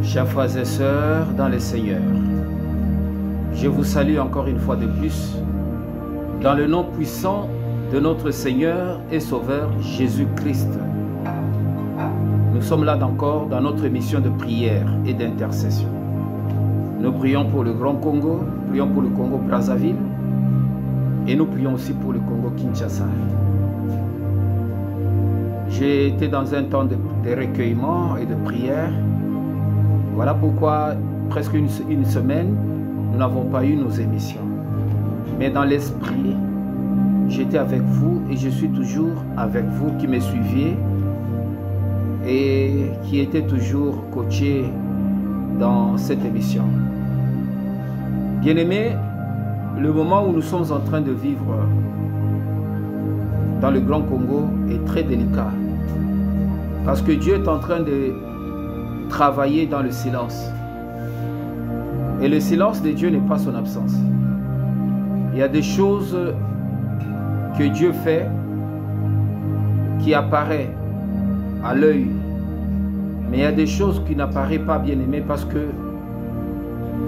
Chers frères et sœurs dans le Seigneur, je vous salue encore une fois de plus dans le nom puissant de notre Seigneur et Sauveur Jésus-Christ. Nous sommes là encore dans notre mission de prière et d'intercession. Nous prions pour le Grand Congo, nous prions pour le Congo Brazzaville et nous prions aussi pour le Congo Kinshasa. J'ai été dans un temps de recueillement et de prière. Voilà pourquoi presque une semaine, nous n'avons pas eu nos émissions. Mais dans l'esprit, j'étais avec vous et je suis toujours avec vous qui me suiviez et qui étaient toujours coachés dans cette émission. Bien-aimés, le moment où nous sommes en train de vivre dans le Grand Congo est très délicat. Parce que Dieu est en train de travailler dans le silence. Et le silence de Dieu n'est pas son absence. Il y a des choses que Dieu fait qui apparaissent à l'œil. Mais il y a des choses qui n'apparaissent pas, bien aimé, parce que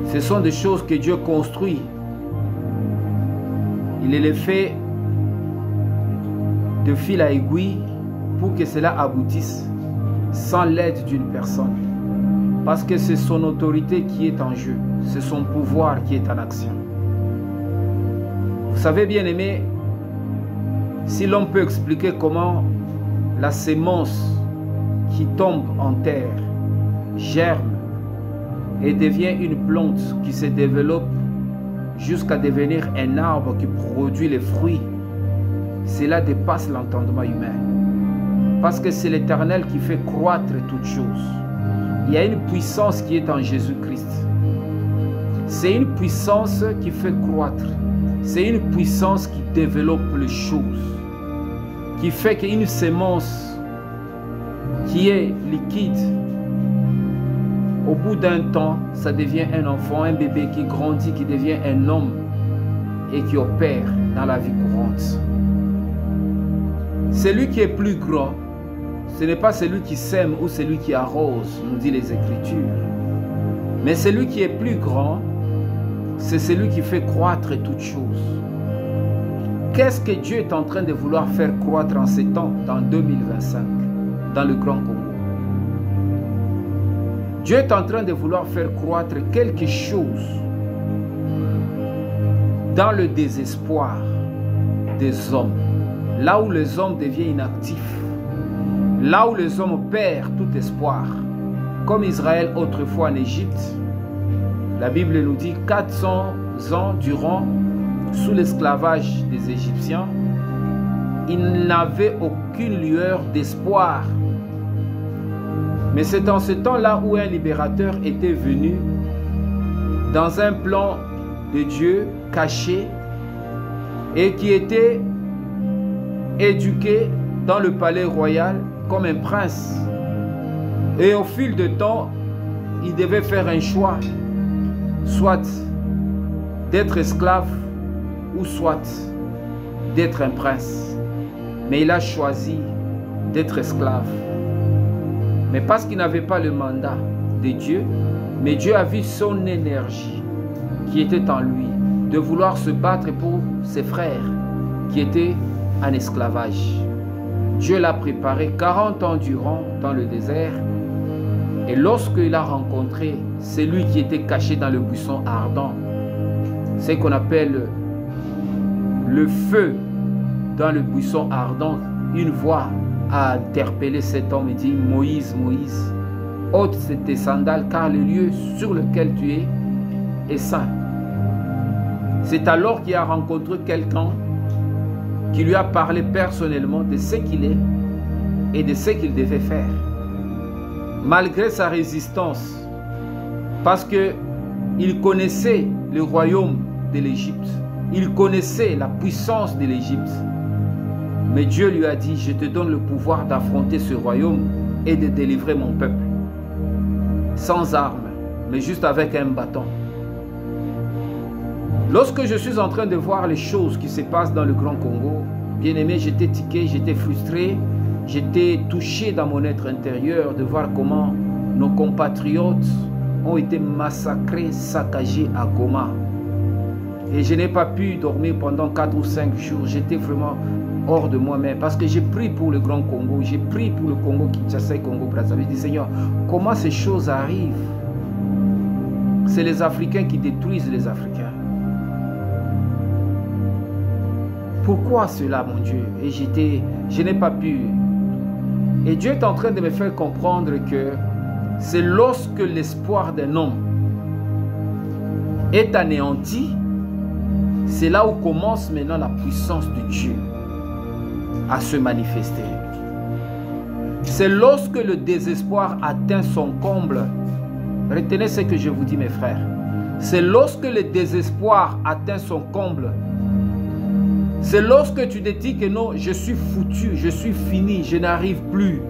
ce sont des choses que Dieu construit. Il les fait de fil à aiguille pour que cela aboutisse sans l'aide d'une personne. Parce que c'est son autorité qui est en jeu, c'est son pouvoir qui est en action. Vous savez, bien aimé, si l'on peut expliquer comment la sémence qui tombe en terre germe et devient une plante qui se développe jusqu'à devenir un arbre qui produit les fruits, cela dépasse l'entendement humain. Parce que c'est l'Éternel qui fait croître toutes choses. Il y a une puissance qui est en Jésus-Christ. C'est une puissance qui fait croître. C'est une puissance qui développe les choses. Qui fait qu'une sémence qui est liquide, au bout d'un temps, ça devient un enfant, un bébé qui grandit, qui devient un homme et qui opère dans la vie courante. Celui qui est plus grand, ce n'est pas celui qui sème ou celui qui arrose, nous dit les Écritures. Mais celui qui est plus grand, c'est celui qui fait croître toutes choses. Qu'est-ce que Dieu est en train de vouloir faire croître en ces temps, dans 2025, dans le Grand Congo? Dieu est en train de vouloir faire croître quelque chose dans le désespoir des hommes. Là où les hommes deviennent inactifs. Là où les hommes perdent tout espoir. Comme Israël autrefois en Égypte. La Bible nous dit 400 ans durant, sous l'esclavage des Égyptiens, ils n'avaient aucune lueur d'espoir. Mais c'est en ce temps-là où un libérateur était venu dans un plan de Dieu caché et qui était éduqué dans le palais royal comme un prince. Et au fil du temps, il devait faire un choix, soit d'être esclave ou soit d'être un prince. Mais il a choisi d'être esclave. Mais parce qu'il n'avait pas le mandat de Dieu, mais Dieu a vu son énergie qui était en lui, de vouloir se battre pour ses frères qui étaient en esclavage. Dieu l'a préparé 40 ans durant dans le désert. Et lorsqu'il a rencontré celui qui était caché dans le buisson ardent, ce qu'on appelle le feu dans le buisson ardent, une voix a interpellé cet homme et dit: Moïse, Moïse, ôte tes sandales car le lieu sur lequel tu es est saint. C'est alors qu'il a rencontré quelqu'un qui lui a parlé personnellement de ce qu'il est et de ce qu'il devait faire. Malgré sa résistance, parce qu'il connaissait le royaume de l'Égypte, il connaissait la puissance de l'Égypte. Mais Dieu lui a dit: je te donne le pouvoir d'affronter ce royaume et de délivrer mon peuple. Sans armes, mais juste avec un bâton. Lorsque je suis en train de voir les choses qui se passent dans le Grand Congo, bien aimé, j'étais tiqué, j'étais frustré, j'étais touché dans mon être intérieur de voir comment nos compatriotes ont été massacrés, saccagés à Goma. Et je n'ai pas pu dormir pendant 4 ou 5 jours. J'étais vraiment hors de moi-même. Parce que j'ai prié pour le Grand Congo. J'ai prié pour le Congo Kinshasa et Congo Brazzaville. J'ai dit, Seigneur, comment ces choses arrivent? C'est les Africains qui détruisent les Africains. Pourquoi cela, mon Dieu? Et je n'ai pas pu. Et Dieu est en train de me faire comprendre que c'est lorsque l'espoir d'un homme est anéanti, c'est là où commence maintenant la puissance de Dieu à se manifester. C'est lorsque le désespoir atteint son comble. Retenez ce que je vous dis, mes frères. C'est lorsque le désespoir atteint son comble. C'est lorsque tu te dis que non, je suis foutu, je suis fini, je n'arrive plus.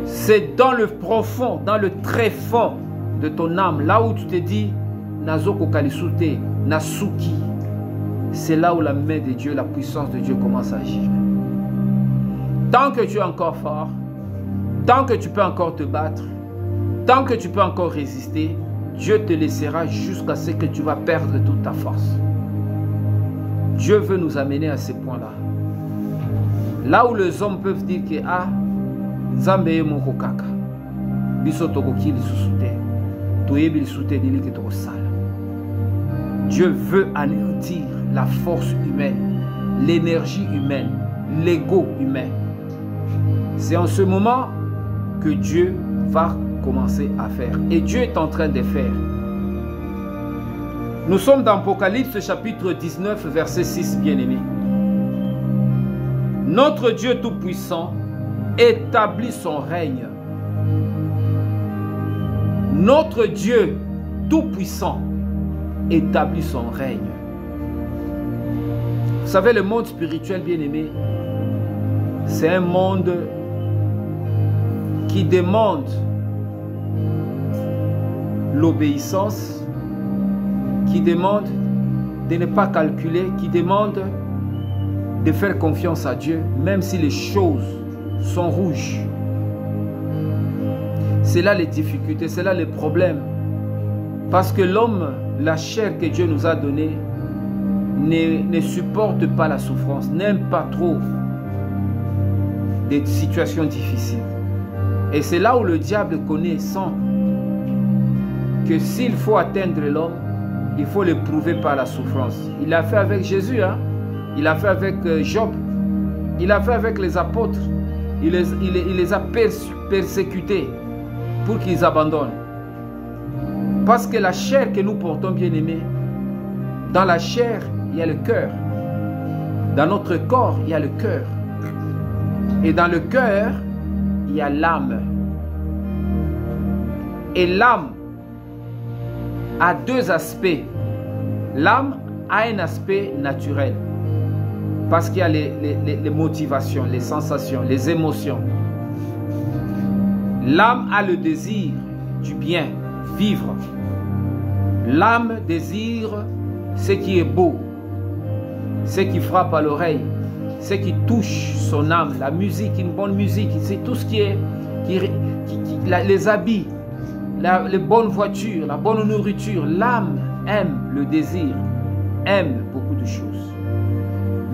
C'est dans le profond, dans le très fond de ton âme, là où tu te dis, Nazoko Kalisute, Nasuki. C'est là où la main de Dieu, la puissance de Dieu commence à agir. Tant que tu es encore fort, tant que tu peux encore te battre, tant que tu peux encore résister, Dieu te laissera jusqu'à ce que tu vas perdre toute ta force. Dieu veut nous amener à ce point-là. Là où les hommes peuvent dire que ah, Nzambe e moko kaka. Biso tokoki lisusu te. Toyebi lisusu te diliki tokosala. Dieu veut anéantir la force humaine, l'énergie humaine, l'ego humain. C'est en ce moment que Dieu va commencer à faire. Et Dieu est en train de faire. Nous sommes dans Apocalypse chapitre 19, verset 6, bien-aimés. Notre Dieu Tout-Puissant établit son règne. Notre Dieu Tout-Puissant établit son règne. Vous savez, le monde spirituel, bien-aimé, c'est un monde qui demande l'obéissance, qui demande de ne pas calculer, qui demande de faire confiance à Dieu, même si les choses sont rouges. C'est là les difficultés, c'est là les problèmes. Parce que l'homme, la chair que Dieu nous a donnée, ne supporte pas la souffrance, n'aime pas trop des situations difficiles. Et c'est là où le diable connaissant que s'il faut atteindre l'homme, il faut l'éprouver par la souffrance. Il l'a fait avec Jésus, hein? Il l'a fait avec Job, il l'a fait avec les apôtres. Il les a persécutés pour qu'ils abandonnent. Parce que la chair que nous portons, bien-aimés, dans la chair, il y a le cœur. Dans notre corps, il y a le cœur. Et dans le cœur, il y a l'âme. Et l'âme a deux aspects. L'âme a un aspect naturel. Parce qu'il y a les motivations, les sensations, les émotions. L'âme a le désir du bien, vivre. L'âme désire ce qui est beau, ce qui frappe à l'oreille, ce qui touche son âme, la musique, une bonne musique, c'est tout ce qui est, les habits, les bonnes voitures, la bonne nourriture. L'âme aime le désir, aime beaucoup de choses.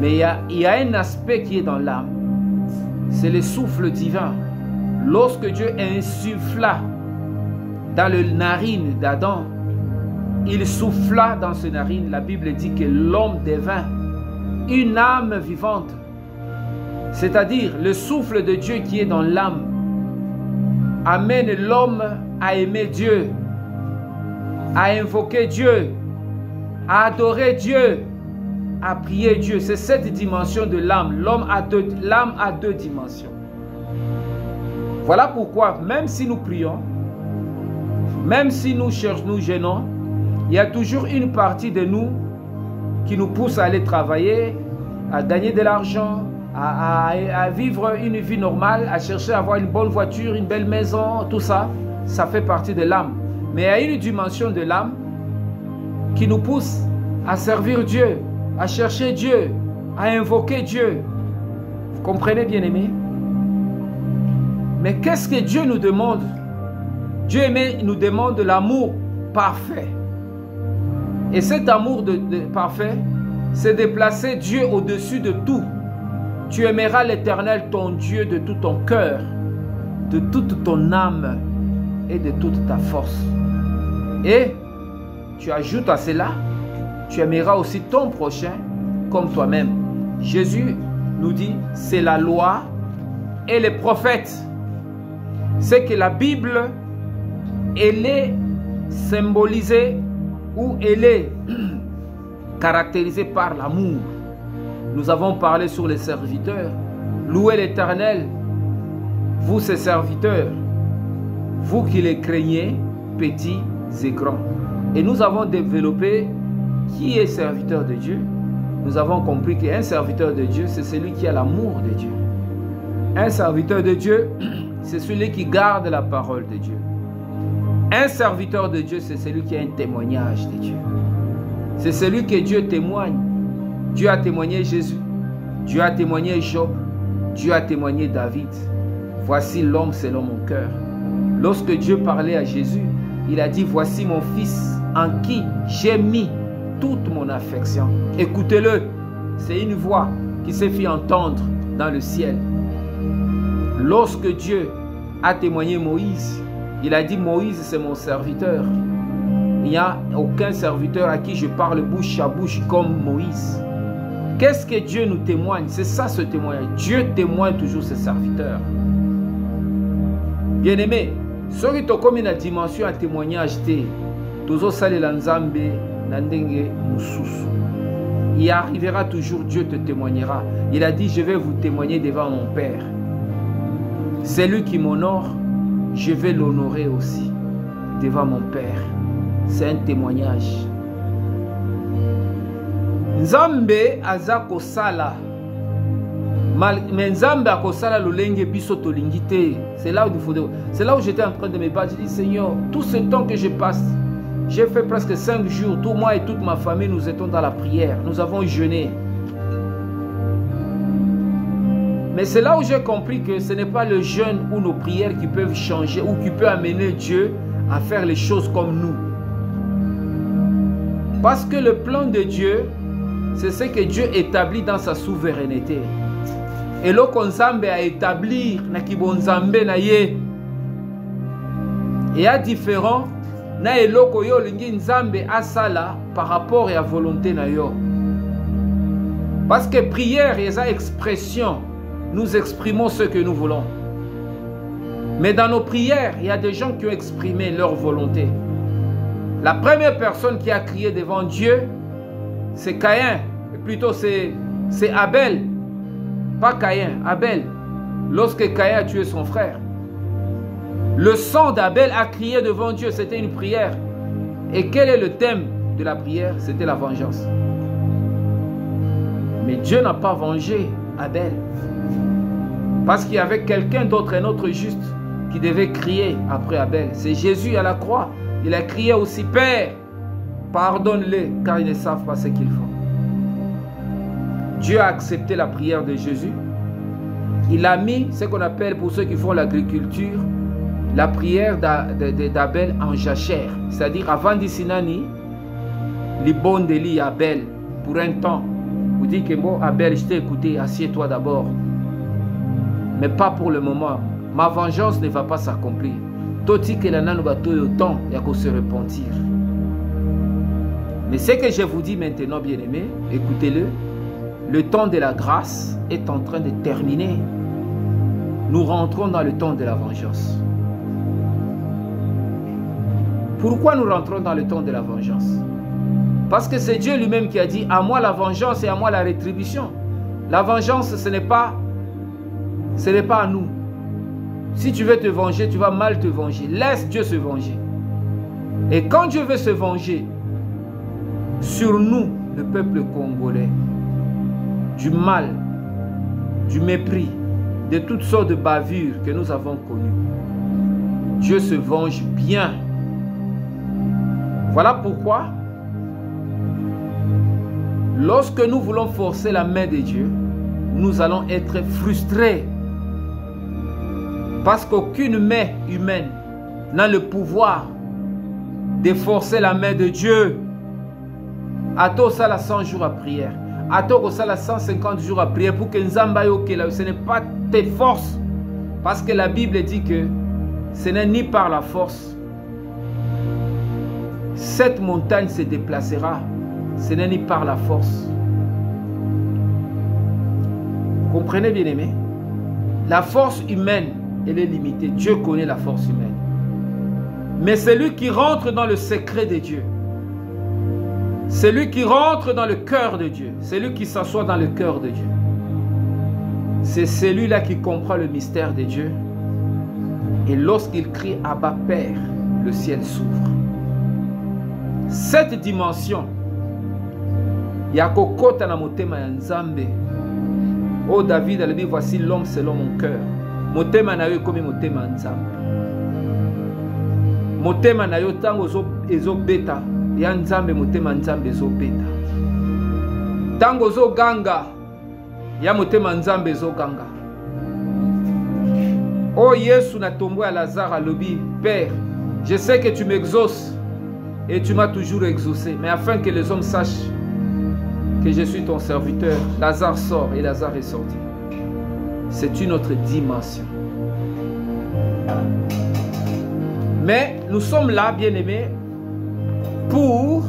Mais il y a un aspect qui est dans l'âme, c'est le souffle divin. Lorsque Dieu insuffla dans le narine d'Adam, il souffla dans ce narine. La Bible dit que l'homme devint une âme vivante. C'est-à-dire le souffle de Dieu qui est dans l'âme amène l'homme à aimer Dieu, à invoquer Dieu, à adorer Dieu, à prier Dieu. C'est cette dimension de l'âme. L'âme a deux dimensions. Voilà pourquoi, même si nous prions, même si nous cherchons, nous gênons, il y a toujours une partie de nous qui nous pousse à aller travailler, à gagner de l'argent, à vivre une vie normale, à chercher à avoir une bonne voiture, une belle maison, tout ça. Ça fait partie de l'âme. Mais il y a une dimension de l'âme qui nous pousse à servir Dieu, à chercher Dieu, à invoquer Dieu. Vous comprenez, bien-aimés? Mais qu'est-ce que Dieu nous demande Dieu aimé nous demande de l'amour parfait. Et cet amour parfait, c'est de placer Dieu au-dessus de tout. Tu aimeras l'Éternel, ton Dieu, de tout ton cœur, de toute ton âme et de toute ta force. Et tu ajoutes à cela, tu aimeras aussi ton prochain comme toi-même. Jésus nous dit, c'est la loi et les prophètes. C'est que la Bible, elle est symbolisée ou elle est caractérisée par l'amour. Nous avons parlé sur les serviteurs. Louez l'Éternel, vous ses serviteurs, vous qui les craignez, petits et grands. Et nous avons développé qui est serviteur de Dieu. Nous avons compris qu'un serviteur de Dieu, c'est celui qui a l'amour de Dieu. Un serviteur de Dieu, c'est celui qui garde la parole de Dieu. Un serviteur de Dieu, c'est celui qui a un témoignage de Dieu. C'est celui que Dieu témoigne. Dieu a témoigné Jésus. Dieu a témoigné Job. Dieu a témoigné David. Voici l'homme selon mon cœur. Lorsque Dieu parlait à Jésus, il a dit, voici mon fils en qui j'ai mis toute mon affection. Écoutez-le. C'est une voix qui s'est fait entendre dans le ciel. Lorsque Dieu a témoigné Moïse, il a dit, Moïse c'est mon serviteur. Il n'y a aucun serviteur à qui je parle bouche à bouche comme Moïse. Qu'est-ce que Dieu nous témoigne? C'est ça ce témoignage. Dieu témoigne toujours ses serviteurs. Bien-aimé, ce qui est comme une dimension à témoignage, il arrivera toujours, Dieu te témoignera. Il a dit, je vais vous témoigner devant mon Père. C'est lui qui m'honore, je vais l'honorer aussi devant mon Père. C'est un témoignage. Nzambe azako sala. Mais Nzambe akosala lolenge biso tolingite. C'est là où j'étais en train de me battre. Je dis, Seigneur, tout ce temps que je passe, j'ai fait presque 5 jours, tout moi et toute ma famille, nous étions dans la prière. Nous avons jeûné. Mais c'est là où j'ai compris que ce n'est pas le jeûne ou nos prières qui peuvent changer ou qui peut amener Dieu à faire les choses comme nous. Parce que le plan de Dieu, c'est ce que Dieu établit dans sa souveraineté. Et là, Nzambe a établi na kibonzambe na ye. Et à différent, na eloko yo lingi Nzambe asala par rapport à la volonté na yo. Parce que prière et sa expression, nous exprimons ce que nous voulons. Mais dans nos prières, il y a des gens qui ont exprimé leur volonté. La première personne qui a crié devant Dieu, c'est Caïn. Plutôt, c'est Abel. Pas Caïn, Abel. Lorsque Caïn a tué son frère. Le sang d'Abel a crié devant Dieu. C'était une prière. Et quel est le thème de la prière? C'était la vengeance. Mais Dieu n'a pas vengé Abel. Parce qu'il y avait quelqu'un d'autre, un autre juste, qui devait crier après Abel. C'est Jésus à la croix. Il a crié aussi, Père, pardonne-les, car ils ne savent pas ce qu'ils font. Dieu a accepté la prière de Jésus. Il a mis ce qu'on appelle, pour ceux qui font l'agriculture, la prière d'Abel en jachère. C'est-à-dire, avant d'Issinani, les bons délits Abel, pour un temps. Vous dites que bon, Abel, je t'ai écouté, assieds-toi d'abord. Mais pas pour le moment. Ma vengeance ne va pas s'accomplir. Toti que la nanu bato le temps, il y a qu'à se repentir. Mais ce que je vous dis maintenant, bien-aimés, écoutez-le. Le temps de la grâce est en train de terminer. Nous rentrons dans le temps de la vengeance. Pourquoi nous rentrons dans le temps de la vengeance? Parce que c'est Dieu lui-même qui a dit, à moi la vengeance et à moi la rétribution. La vengeance, ce n'est pas à nous. Si tu veux te venger, tu vas mal te venger. Laisse Dieu se venger. Et quand Dieu veut se venger sur nous, le peuple congolais, du mal, du mépris, de toutes sortes de bavures que nous avons connues, Dieu se venge bien. Voilà pourquoi, lorsque nous voulons forcer la main de Dieu, nous allons être frustrés. Parce qu'aucune main humaine n'a le pouvoir de forcer la main de Dieu. Ato sala 100 jours à prière. Ato sala 150 jours à prière pour que Nzamba yoke. Ce n'est pas tes forces. Parce que la Bible dit que ce n'est ni par la force. Cette montagne se déplacera. Ce n'est ni par la force. Vous comprenez, bien aimé? La force humaine, elle est limitée. Dieu connaît la force humaine. Mais celui qui rentre dans le secret de Dieu, celui qui rentre dans le cœur de Dieu, celui qui s'assoit dans le cœur de Dieu, c'est celui-là qui comprend le mystère de Dieu. Et lorsqu'il crie Abba Père, le ciel s'ouvre. Cette dimension, Yakokota na motema ya Nzambe. Oh David a dit, voici l'homme selon mon cœur. Motema na yo comme motema Nzambe. Motema na yo tango ezo beta. Ya Nzambe motema Nzambe ezo beta. Tango zo ganga. Ya motema Nzambe ezo ganga. Oh Yesu na tombo à Lazare à lobi. Père, je sais que tu m'exauces. Et tu m'as toujours exaucé. Mais afin que les hommes sachent que je suis ton serviteur, Lazare sort et Lazare est sorti. C'est une autre dimension. Mais nous sommes là, bien-aimés, pour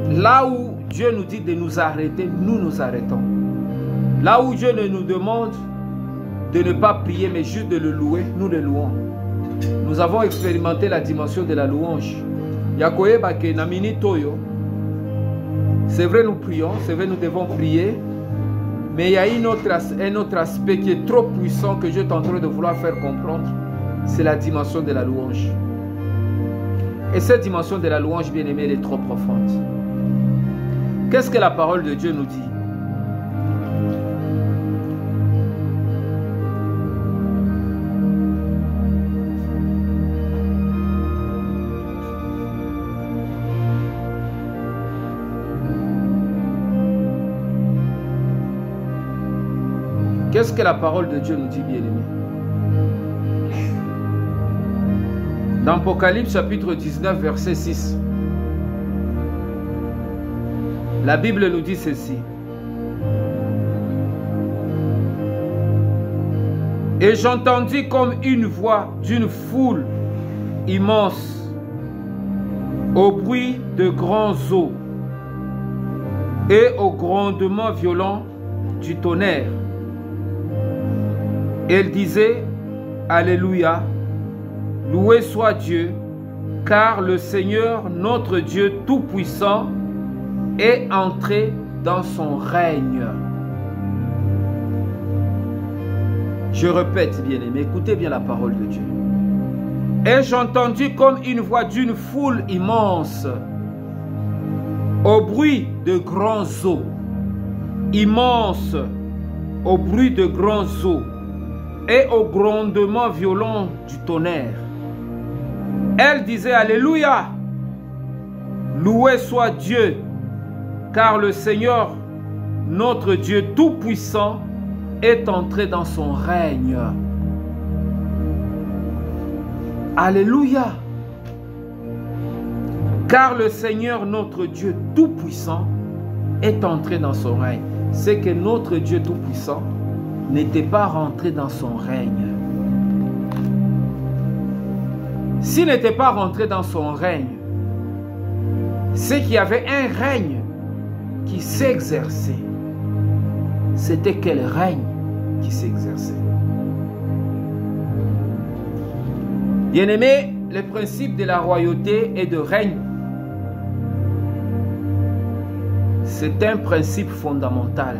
là où Dieu nous dit de nous arrêter, nous nous arrêtons. Là où Dieu nous demande de ne pas prier, mais juste de le louer, nous le louons. Nous avons expérimenté la dimension de la louange. Yakoyeba ke na mini toyo. C'est vrai, nous prions, c'est vrai, nous devons prier, mais il y a un autre aspect qui est trop puissant que je suis en train de vouloir faire comprendre, c'est la dimension de la louange. Et cette dimension de la louange, bien aimée, elle est trop profonde. Qu'est-ce que la parole de Dieu nous dit? Qu'est-ce que la parole de Dieu nous dit, bien-aimés? Dans Apocalypse chapitre 19, verset 6, la Bible nous dit ceci. Et j'entendis comme une voix d'une foule immense, au bruit de grands eaux et au grondement violent du tonnerre. Elle disait, Alléluia, loué soit Dieu, car le Seigneur, notre Dieu Tout-Puissant, est entré dans son règne. Je répète, bien-aimés, écoutez bien la parole de Dieu. Et j'entendis comme une voix d'une foule immense, au bruit de grands eaux, immense, au bruit de grands eaux, et au grondement violent du tonnerre. Elle disait, Alléluia, loué soit Dieu, car le Seigneur, notre Dieu Tout-Puissant, est entré dans son règne. Alléluia, car le Seigneur, notre Dieu Tout-Puissant, est entré dans son règne. C'est que notre Dieu Tout-Puissant n'était pas rentré dans son règne. S'il n'était pas rentré dans son règne, c'est qu'il y avait un règne qui s'exerçait. C'était quel règne qui s'exerçait? Bien-aimés, le principe de la royauté et de règne, c'est un principe fondamental.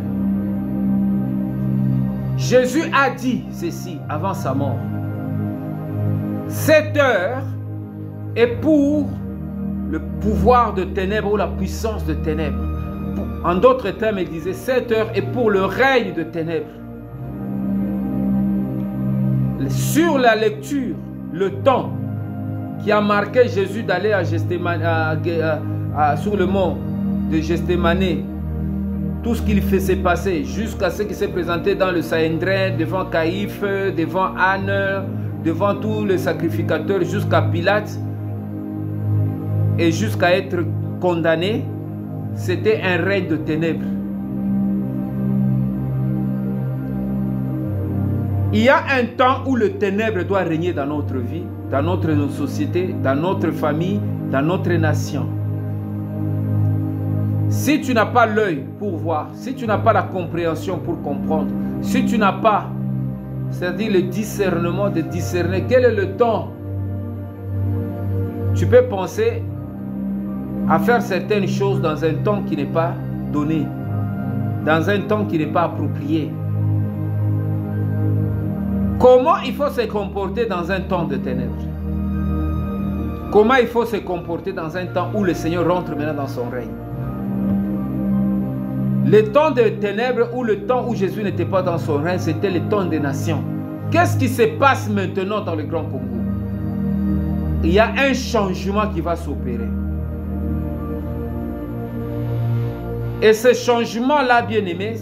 Jésus a dit ceci avant sa mort. Cette heure est pour le pouvoir de ténèbres ou la puissance de ténèbres. En d'autres termes, il disait, cette heure est pour le règne de ténèbres. Sur la lecture, le temps qui a marqué Jésus d'aller à sur le mont de Gethsémani, tout ce qu'il faisait passer jusqu'à ce qu'il s'est présenté dans le Sanhédrin, devant Caïphe, devant Anne, devant tous les sacrificateurs jusqu'à Pilate et jusqu'à être condamné, c'était un règne de ténèbres. Il y a un temps où le ténèbre doit régner dans notre vie, dans notre société, dans notre famille, dans notre nation. Si tu n'as pas l'œil pour voir, si tu n'as pas la compréhension pour comprendre, si tu n'as pas, c'est-à-dire le discernement de discerner quel est le temps, tu peux penser à faire certaines choses dans un temps qui n'est pas donné, dans un temps qui n'est pas approprié. Comment il faut se comporter dans un temps de ténèbres? Comment il faut se comporter dans un temps où le Seigneur rentre maintenant dans son règne? Le temps de ténèbres ou le temps où Jésus n'était pas dans son règne, c'était le temps des nations. Qu'est-ce qui se passe maintenant dans le Grand Congo? Il y a un changement qui va s'opérer. Et ce changement-là, bien-aimé,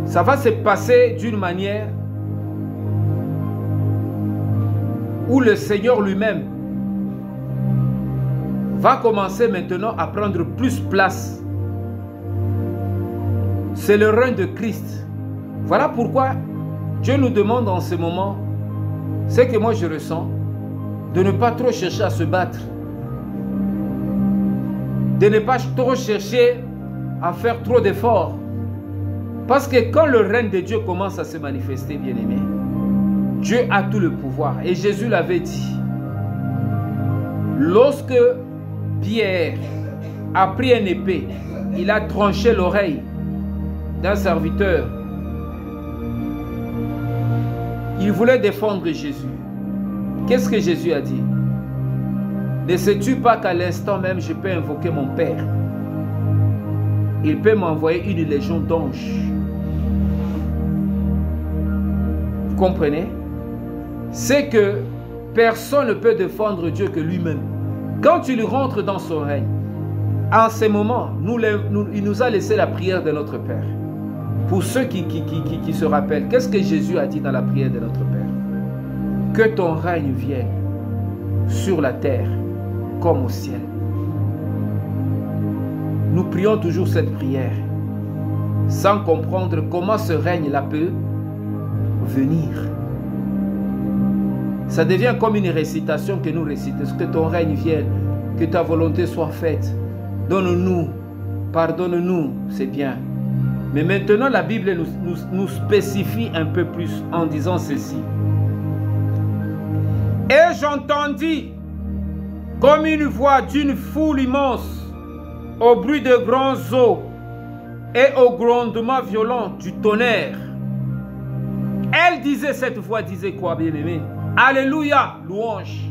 ça va se passer d'une manière où le Seigneur lui-même va commencer maintenant à prendre plus place. C'est le règne de Christ. Voilà pourquoi Dieu nous demande en ce moment, ce que moi je ressens, de ne pas trop chercher à se battre. De ne pas trop chercher à faire trop d'efforts. Parce que quand le règne de Dieu commence à se manifester, bien-aimé, Dieu a tout le pouvoir. Et Jésus l'avait dit. Lorsque Pierre a pris une épée, il a tranché l'oreille d'un serviteur. Il voulait défendre Jésus. Qu'est-ce que Jésus a dit? Ne sais-tu pas qu'à l'instant même, je peux invoquer mon Père? Il peut m'envoyer une légion d'anges. Vous comprenez? C'est que personne ne peut défendre Dieu que lui-même. Quand il rentre dans son règne, en ce moment, il nous a laissé la prière de notre Père. Pour ceux qui se rappellent, qu'est-ce que Jésus a dit dans la prière de notre Père? Que ton règne vienne sur la terre comme au ciel. Nous prions toujours cette prière sans comprendre comment ce règne-là peut venir. Ça devient comme une récitation que nous récitons. Que ton règne vienne, que ta volonté soit faite. Donne-nous, pardonne-nous, c'est bien. Mais maintenant la Bible nous spécifie un peu plus en disant ceci. Et j'entendis comme une voix d'une foule immense, au bruit de grands eaux et au grondement violent du tonnerre. Elle disait, cette voix disait quoi, bien-aimé? Alléluia, louange.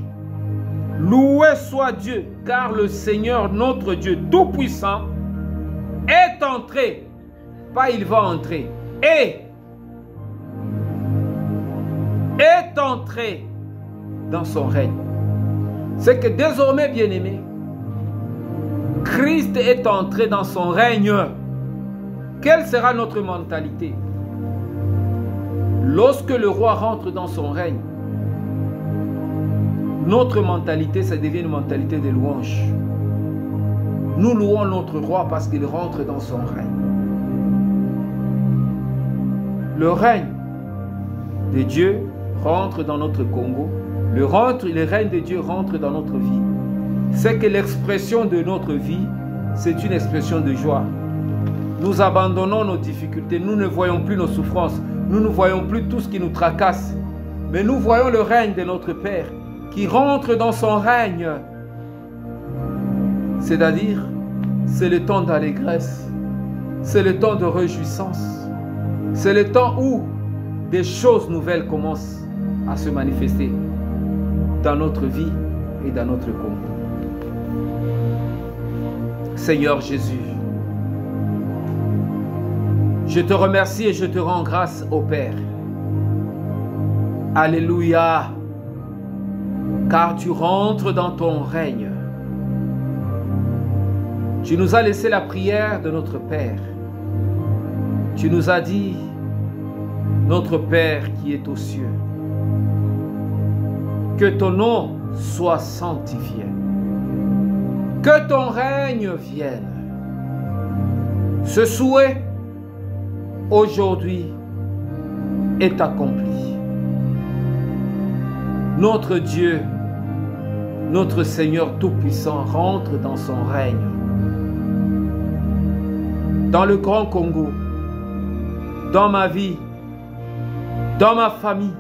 Loué soit Dieu, car le Seigneur, notre Dieu Tout-Puissant, est entré, pas il va entrer, est entré dans son règne. C'est que désormais, bien-aimé, Christ est entré dans son règne. Quelle sera notre mentalité? Lorsque le roi rentre dans son règne, notre mentalité, ça devient une mentalité de louange. Nous louons notre roi parce qu'il rentre dans son règne. Le règne de Dieu rentre dans notre Congo. Le règne de Dieu rentre dans notre vie. C'est que l'expression de notre vie, c'est une expression de joie. Nous abandonnons nos difficultés, nous ne voyons plus nos souffrances, nous ne voyons plus tout ce qui nous tracasse. Mais nous voyons le règne de notre Père qui rentre dans son règne. C'est-à-dire, c'est le temps d'allégresse, c'est le temps de réjouissance, c'est le temps où des choses nouvelles commencent à se manifester dans notre vie et dans notre Congo. Seigneur Jésus, je te remercie et je te rends grâce au Père. Alléluia, car tu rentres dans ton règne. Tu nous as laissé la prière de notre Père. Tu nous as dit notre Père qui est aux cieux, que ton nom soit sanctifié, que ton règne vienne. Ce souhait aujourd'hui est accompli. Notre Dieu, notre Seigneur Tout-Puissant rentre dans son règne. Dans le Grand Congo, dans ma vie, dans ma famille,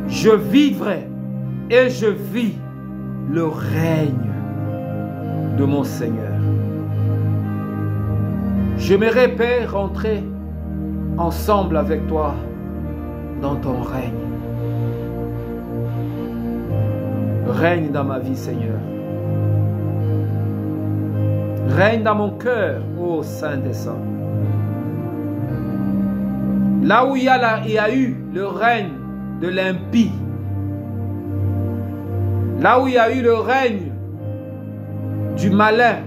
je vivrai et je vis le règne de mon Seigneur. J'aimerais, Père, rentrer ensemble avec toi dans ton règne. Règne dans ma vie, Seigneur. Règne dans mon cœur, ô Saint des Saints. Là où il y a eu le règne de l'impie, là où il y a eu le règne du malin,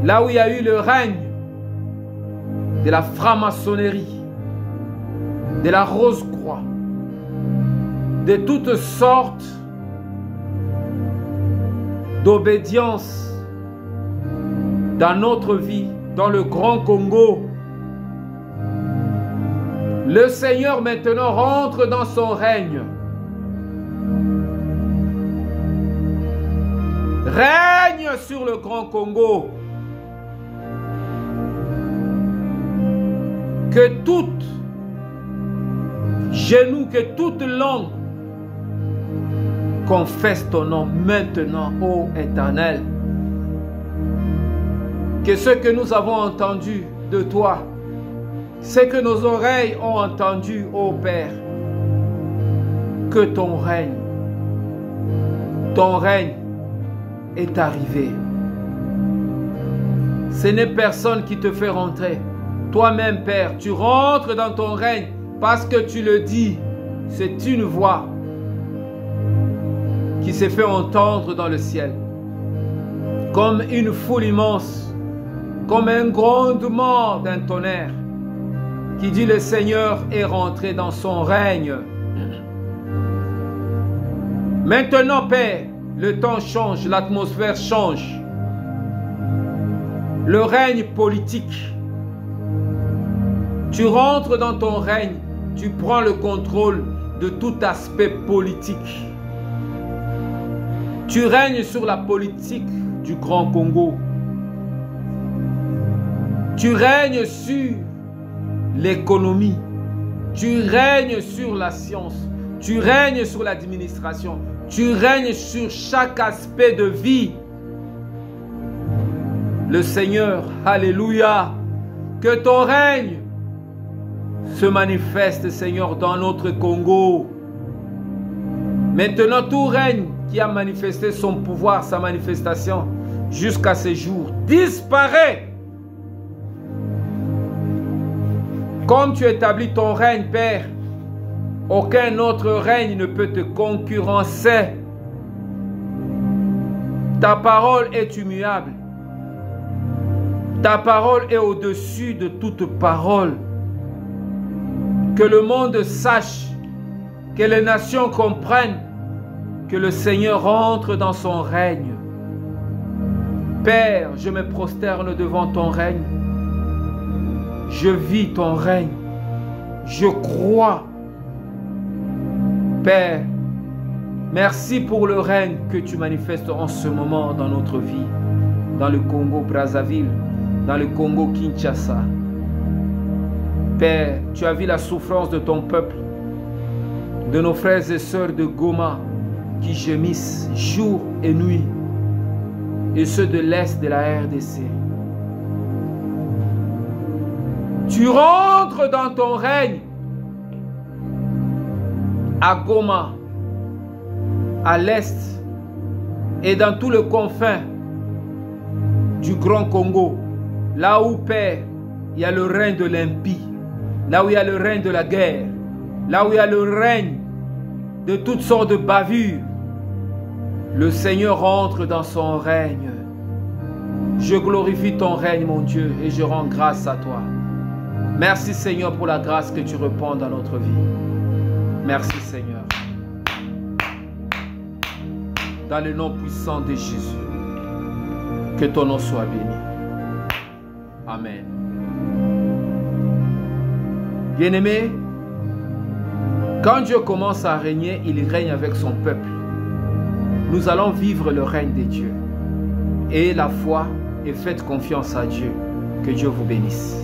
là où il y a eu le règne de la franc-maçonnerie, de la rose-croix, de toutes sortes d'obédience dans notre vie, dans le Grand Congo. Le Seigneur maintenant rentre dans son règne. Règne sur le Grand Congo. Que tout genou, que toute langue confesse ton nom maintenant, ô Éternel. Que ce que nous avons entendu de toi, ce que nos oreilles ont entendu, ô Père, que ton règne est arrivé. Ce n'est personne qui te fait rentrer. Toi-même, Père, tu rentres dans ton règne parce que tu le dis. C'est une voix qui s'est fait entendre dans le ciel. Comme une foule immense, comme un grondement d'un tonnerre qui dit le Seigneur est rentré dans son règne. Maintenant, Père, le temps change, l'atmosphère change. Le règne politique. Tu rentres dans ton règne, tu prends le contrôle de tout aspect politique. Tu règnes sur la politique du Grand Congo. Tu règnes sur l'économie. Tu règnes sur la science. Tu règnes sur l'administration. Tu règnes sur chaque aspect de vie. Le Seigneur, alléluia, que ton règne se manifeste, Seigneur, dans notre Congo. Maintenant, tout règne qui a manifesté son pouvoir, sa manifestation, jusqu'à ce jour, disparaît. Comme tu établis ton règne, Père, aucun autre règne ne peut te concurrencer. Ta parole est immuable. Ta parole est au-dessus de toute parole. Que le monde sache, que les nations comprennent que le Seigneur entre dans son règne. Père, je me prosterne devant ton règne. Je vis ton règne. Je crois. Père, merci pour le règne que tu manifestes en ce moment dans notre vie, dans le Congo-Brazzaville, dans le Congo-Kinshasa. Père, tu as vu la souffrance de ton peuple, de nos frères et sœurs de Goma qui gémissent jour et nuit, et ceux de l'Est de la RDC. Tu rentres dans ton règne à Goma, à l'Est et dans tout le confin du Grand Congo, là où, Père, il y a le règne de l'impie, là où il y a le règne de la guerre, là où il y a le règne de toutes sortes de bavures. Le Seigneur entre dans son règne. Je glorifie ton règne, mon Dieu, et je rends grâce à toi. Merci Seigneur pour la grâce que tu répands dans notre vie. Merci Seigneur. Dans le nom puissant de Jésus, que ton nom soit béni. Amen. Bien-aimé, quand Dieu commence à régner, il règne avec son peuple. Nous allons vivre le règne de Dieu. Et la foi, et faites confiance à Dieu. Que Dieu vous bénisse.